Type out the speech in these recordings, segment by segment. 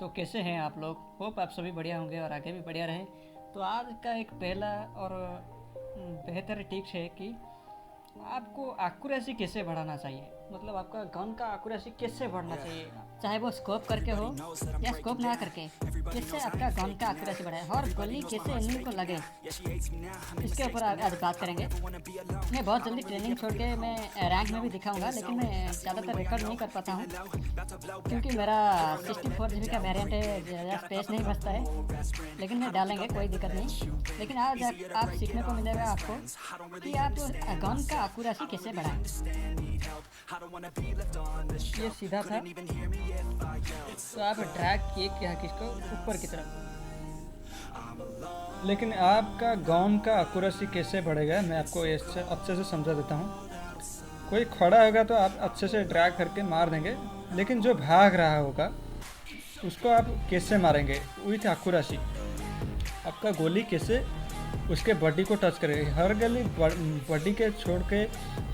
तो कैसे हैं आप लोग? होप आप सभी बढ़िया होंगे और आगे भी बढ़िया रहें। तो आज का एक पहला और बेहतर टिप्स है कि आपको एक्यूरेसी कैसे बढ़ाना चाहिए, मतलब आपका गन का एक्यूरेसी कैसे बढ़ना चाहिए, चाहे वो स्कोप करके हो या स्कोप ना करके। कैसे आपका गन का एक्यूरेसी बढ़े और गोली कैसे एनिमी को लगे, इसके ऊपर आज बात करेंगे। मैं बहुत जल्दी ट्रेनिंग छोड़ के मैं रैंक में भी दिखाऊंगा, लेकिन मैं ज़्यादातर रिकॉर्ड नहीं कर पाता हूँ क्योंकि मेरा 64 GB का वेरिएंट है, ज़्यादा स्पेस नहीं बचता है। लेकिन मैं डालेंगे, कोई दिक्कत नहीं। लेकिन आज आप सीखने को मिलेगा आपको कि आप गन का एक्यूरेसी कैसे बढ़ाएं। ये सीधा था तो आप ड्रैग किए क्या किसको ऊपर की तरफ। लेकिन आपका गन का एक्यूरेसी कैसे बढ़ेगा, मैं आपको अच्छे से समझा देता हूँ। कोई खड़ा होगा तो आप अच्छे से ड्रैग करके मार देंगे, लेकिन जो भाग रहा होगा उसको आप कैसे मारेंगे विथ एक्यूरेसी। आपका गोली कैसे उसके बॉडी को टच करेगी। हर गोली बॉडी के छोड़ के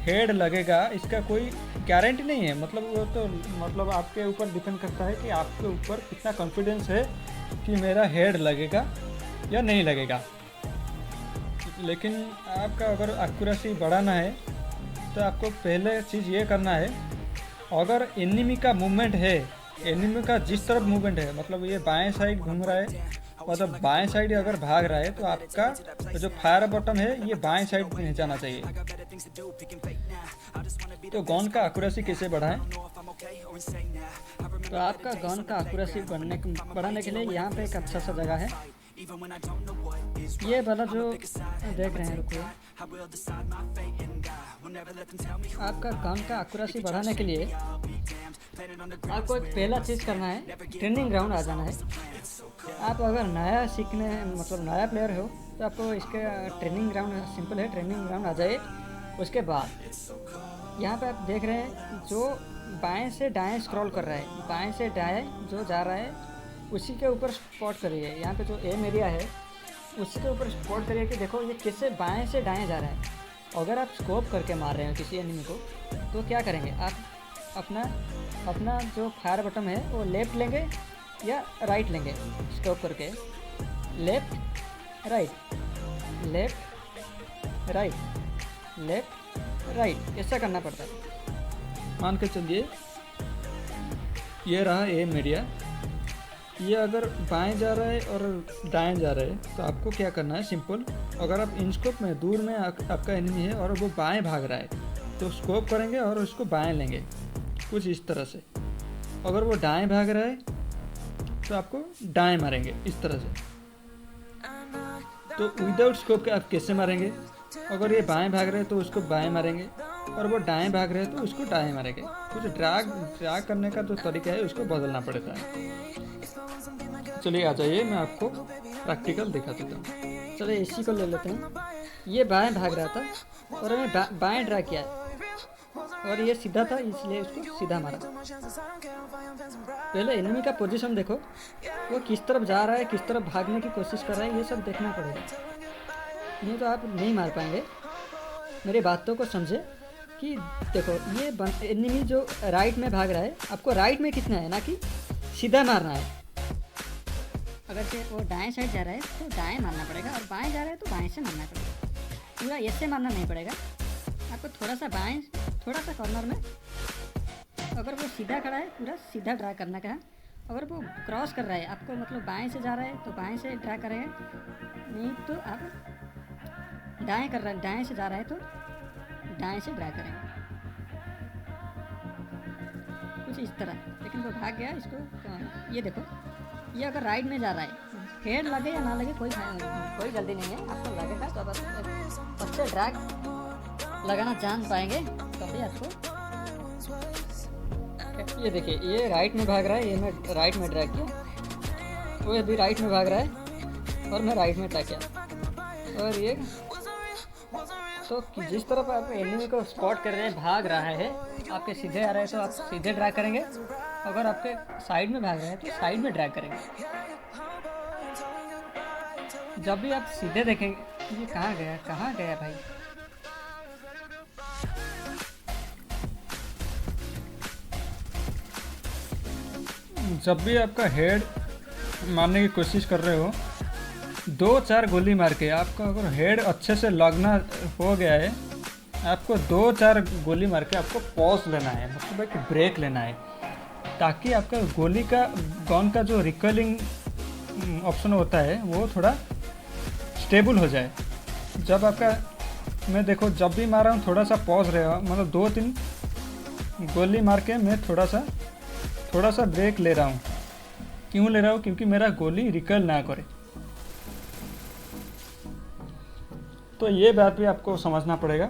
हेड लगेगा, इसका कोई गारंटी नहीं है। मतलब वो तो मतलब आपके ऊपर डिपेंड करता है कि आपके ऊपर कितना कॉन्फिडेंस है कि मेरा हेड लगेगा या नहीं लगेगा। लेकिन आपका अगर एक्यूरेसी बढ़ाना है तो आपको पहले चीज़ ये करना है, अगर एनिमी का मूवमेंट है, एनिमी का जिस तरफ मूवमेंट है, मतलब ये बाएं साइड घूम रहा है, मतलब बाएं साइड अगर भाग रहा है तो आपका जो फायर बटन है ये बाएं साइड में जाना चाहिए। तो गन का एक्यूरेसी कैसे बढ़ाएं? तो आपका गन का एक्यूरेसी बढ़ाने के लिए यहाँ पे एक अच्छा सा जगह है। ये वाला जो देख रहे हैं, रुको। आपका गन का एक्यूरेसी बढ़ाने के लिए आपको एक पहला चीज़ करना है, ट्रेनिंग ग्राउंड आ जाना है। आप अगर नया सीखने मतलब नया प्लेयर हो तो आपको इसके ट्रेनिंग ग्राउंड सिंपल है, ट्रेनिंग ग्राउंड आ जाइए। उसके बाद यहाँ पे आप देख रहे हैं जो बाएं से दाएं स्क्रॉल कर रहा है, बाएं से दाएं जो जा रहा है उसी के ऊपर स्पॉट करिए। यहाँ पे जो एम एरिया है उसी के ऊपर स्पॉट करिए कि देखो ये कैसे बाएं से दाएं जा रहा है। अगर आप स्कोप करके मार रहे हो किसी एनिमी को तो क्या करेंगे, आप अपना जो फायर बटन है वो लेफ्ट लेंगे या राइट लेंगे। स्कोप करके left right left right left right, ऐसा करना पड़ता है। मान के चलिए ये रहा एम एरिया, ये अगर बाएं जा रहा है और दाएं जा रहा है तो आपको क्या करना है, सिंपल। अगर आप इन स्कोप में दूर में आपका एनिमी है और वो बाएं भाग रहा है तो स्कोप करेंगे और उसको बाएं लेंगे, कुछ इस तरह से। अगर वो दाएं भाग रहा है तो आपको दाएं मारेंगे इस तरह से। तो विदाउट स्कोप के आप कैसे मारेंगे, अगर ये बाएं भाग रहे हैं तो उसको बाएं मारेंगे और वो दाएं भाग रहे हैं तो उसको दाएं मारेंगे। कुछ ड्रैग करने का जो तरीका है उसको बदलना पड़ता है। चलिए आ जाइए, मैं आपको प्रैक्टिकल दिखा देता हूँ। चलिए इसी को ले लेते हैं। ये बाएं भाग रहा था और हमें बाएं ड्रैग किया और ये सीधा था इसलिए उसको सीधा मारा। पहले एनिमी का पोजीशन देखो, वो किस तरफ जा रहा है, किस तरफ भागने की कोशिश कर रहा है, ये सब देखना पड़ेगा, नहीं तो आप नहीं मार पाएंगे। मेरी बातों को समझे कि देखो ये एनिमी जो राइट में भाग रहा है, आपको राइट में कितना है ना कि सीधा मारना है। अगर से वो दाएं साइड जा रहा है तो दाएं मारना पड़ेगा और बाएं जा रहा है तो बाएं से मारना पड़ेगा। पूरा ऐसे मारना नहीं पड़ेगा, आपको थोड़ा सा बाएं, थोड़ा सा कॉर्नर में। अगर वो सीधा खड़ा है पूरा सीधा ड्रा करना का। अगर वो क्रॉस कर रहा है आपको, मतलब बाएं से जा रहा है तो बाएं से ड्रा करेगा, नहीं तो आप दाएं कर रहे हैं, दाएं से जा रहा है तो दाएं से ड्रा करेंगे, कुछ इस तरह। लेकिन वो भाग गया इसको। ये देखो, ये अगर राइट में जा रहा है, हेड लगे या ना लगे कोई जल्दी नहीं है, आपको लगेगा तो आप अच्छे ड्रैग लगाना जान पाएंगे तभी आपको। ये देखिए ये राइट में भाग रहा है, ये मैं राइट में ड्रैग किया, वो अभी राइट में भाग रहा है और मैं राइट में ड्रैग किया। और ये तो जिस तरफ आप एनिमी को स्पॉट कर रहे हैं भाग रहा है, आपके सीधे आ रहे हैं तो आप सीधे ड्रैग करेंगे, अगर आपके साइड में भाग रहे हैं तो साइड में ड्रैग करेंगे। जब भी आप सीधे देखेंगे, ये कहाँ गया भाई। जब भी आपका हेड मारने की कोशिश कर रहे हो, 2-4 गोली मार के आपका अगर हेड अच्छे से लगना हो गया है, आपको 2-4 गोली मार के आपको पॉज लेना है, मतलब एक ब्रेक लेना है, ताकि आपका गोली का गन का जो रिकॉइलिंग ऑप्शन होता है वो थोड़ा स्टेबल हो जाए। जब आपका मैं देखो जब भी मार रहा हूँ थोड़ा सा पॉज रहेगा, मतलब 2-3 गोली मार के मैं थोड़ा सा ब्रेक ले रहा हूँ। क्यों ले रहा हूँ? क्योंकि मेरा गोली रिकॉइल ना करे। तो ये बात भी आपको समझना पड़ेगा।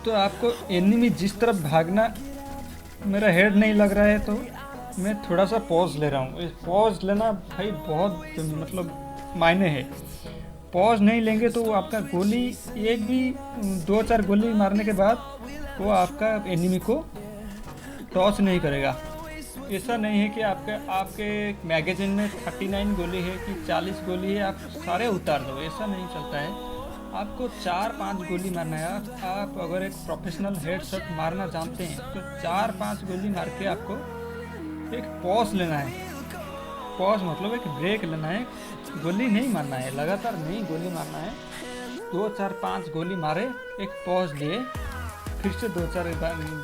तो आपको एनिमी जिस तरफ भागना, मेरा हेड नहीं लग रहा है तो मैं थोड़ा सा पॉज ले रहा हूँ। पॉज लेना भाई बहुत मतलब मायने है। पॉज नहीं लेंगे तो वो आपका गोली एक भी 2-4 गोली मारने के बाद वो आपका एनिमी को टॉच नहीं करेगा। ऐसा नहीं है कि आपके मैगजीन में 39 गोली है कि 40 गोली है आप सारे उतार दो, ऐसा नहीं चलता है। आपको 4-5 गोली मारना है। आप अगर एक प्रोफेशनल हेडशॉट मारना जानते हैं तो 4-5 गोली मार के आपको एक पॉज लेना है। पॉज मतलब एक ब्रेक लेना है, गोली नहीं मारना है, लगातार नहीं गोली मारना है। 2-4-5 गोली मारे, एक पॉज लिए, फिर से 2-4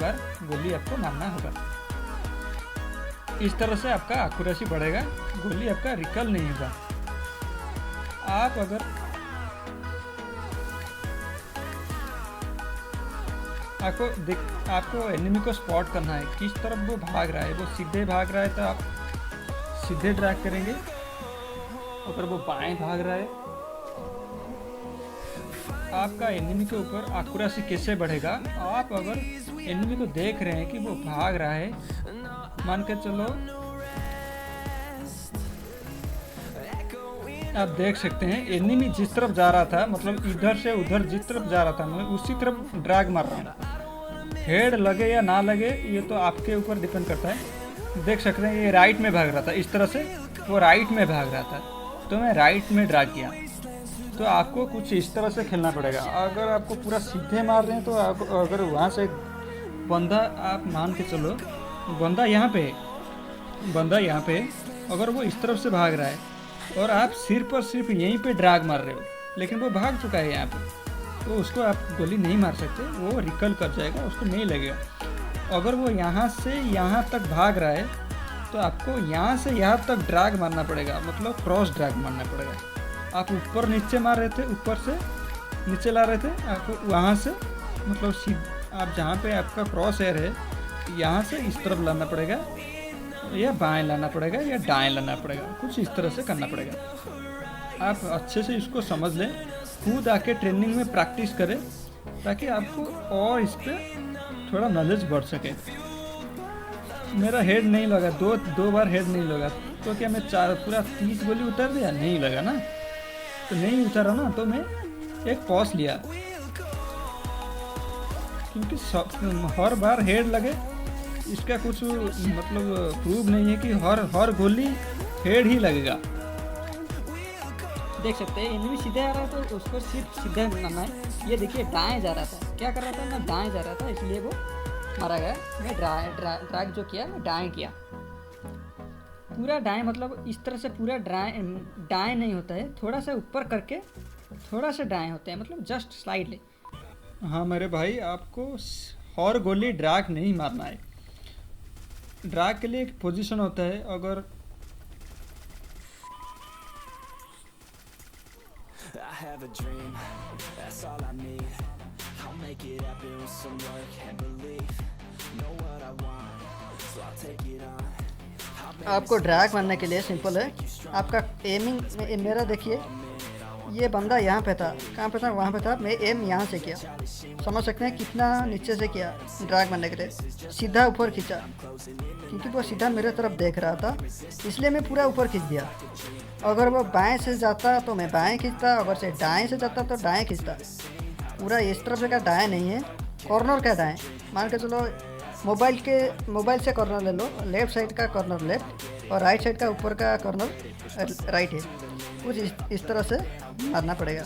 बार गोली आपको मारना होगा। इस तरह से आपका एक्यूरेसी बढ़ेगा, गोली आपका रिकॉल नहीं होगा। आप अगर आपको एनिमी को स्पॉट करना है, किस तरफ वो भाग रहा है। वो सीधे भाग रहा है तो आप सीधे ड्रैग करेंगे। अगर वो बाएं भाग रहा है, आपका एनिमी के ऊपर एक्यूरेसी कैसे बढ़ेगा। आप अगर एनिमी को देख रहे हैं कि वो भाग रहा है, मान के चलो आप देख सकते हैं एनिमी जिस तरफ जा रहा था, मतलब इधर से उधर जिस तरफ जा रहा था मैं उसी तरफ ड्रैग मार रहा हूँ। हेड लगे या ना लगे ये तो आपके ऊपर डिपेंड करता है। देख सकते हैं ये राइट में भाग रहा था, इस तरह से वो राइट में भाग रहा था तो मैं राइट में ड्रैग किया। तो आपको कुछ इस तरह से खेलना पड़ेगा। अगर आपको पूरा सीधे मार रहे हैं तो अगर वहाँ से बंदा, आप मान के चलो बंदा यहाँ पे अगर वो इस तरफ से भाग रहा है और आप सिर्फ यहीं पे ड्रैग मार रहे हो, लेकिन वो भाग चुका है यहाँ पे, तो उसको आप गोली नहीं मार सकते, वो रिकॉल कर जाएगा, उसको नहीं लगेगा। अगर वो यहाँ से यहाँ तक भाग रहा है तो आपको यहाँ से यहाँ तक ड्रैग मारना पड़ेगा, मतलब क्रॉस ड्रैग मारना पड़ेगा। आप ऊपर नीचे मार रहे थे, ऊपर से नीचे ला रहे थे, आपको वहाँ से मतलब आप जहाँ पे आपका क्रॉस एयर है यहाँ से इस तरफ लाना पड़ेगा, या बाएं लाना पड़ेगा, या दाएं लाना पड़ेगा, कुछ इस तरह से करना पड़ेगा। आप अच्छे से इसको समझ लें, खुद आके ट्रेनिंग में प्रैक्टिस करें ताकि आपको और इस पर थोड़ा नॉलेज बढ़ सके। मेरा हेड नहीं लगा, दो बार हेड नहीं लगा तो क्या मैं पूरा 30 गोली उतार दिया? नहीं लगा ना, तो नहीं उतारा ना तो मैं एक पॉज लिया, क्योंकि हर बार हेड लगे इसका कुछ मतलब प्रूव नहीं है कि हर गोली हेड ही लगेगा। देख सकते हैं एनिमी सीधे आ रहा है तो उसको सिर्फ सीधे मारना है। ये देखिए दाएं जा रहा था, क्या कर रहा था मैं दाएं जा रहा था, इसलिए वो मारा गया। मैं ड्रैग जो किया मैं दाएं किया, पूरा दाएं, मतलब इस तरह से पूरा दाएं नहीं होता है, थोड़ा सा ऊपर करके थोड़ा सा दाएं होते हैं, मतलब जस्ट स्लाइडली। हाँ मेरे भाई, आपको हर गोली ड्रैग नहीं मारना है। ड्रैग के लिए एक पोजीशन होता है। अगर I have a dream, that's all I need. I'll make it happen with some work and belief. Know what I want, so I'll take it on. आपको ड्रैग मारने के लिए सिंपल है, आपका एमिंग मेरा देखिए, ये बंदा यहाँ पे था, कहाँ पे था? वहाँ पे था। मैं एम यहाँ से किया, समझ सकते हैं कितना नीचे से किया ड्रैग मारने के लिए, सीधा ऊपर खींचा, क्योंकि वो सीधा मेरे तरफ देख रहा था इसलिए मैं पूरा ऊपर खींच दिया। अगर वो बाएं से जाता तो मैं बाएं खींचता, अगर से दाएं से जाता तो दाएं खींचता। पूरा इस तरफ से का दाएं नहीं है, कॉर्नर का दाएं। मान के चलो मोबाइल से कॉर्नर ले लो, लेफ़्ट साइड का कॉर्नर लेफ़्ट और राइट साइड का ऊपर का कॉर्नर राइट है, कुछ इस तरह से मारना पड़ेगा।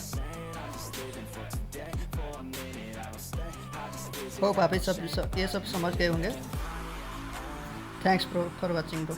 होप आप ये सब समझ गए होंगे। Thanks for watching bro.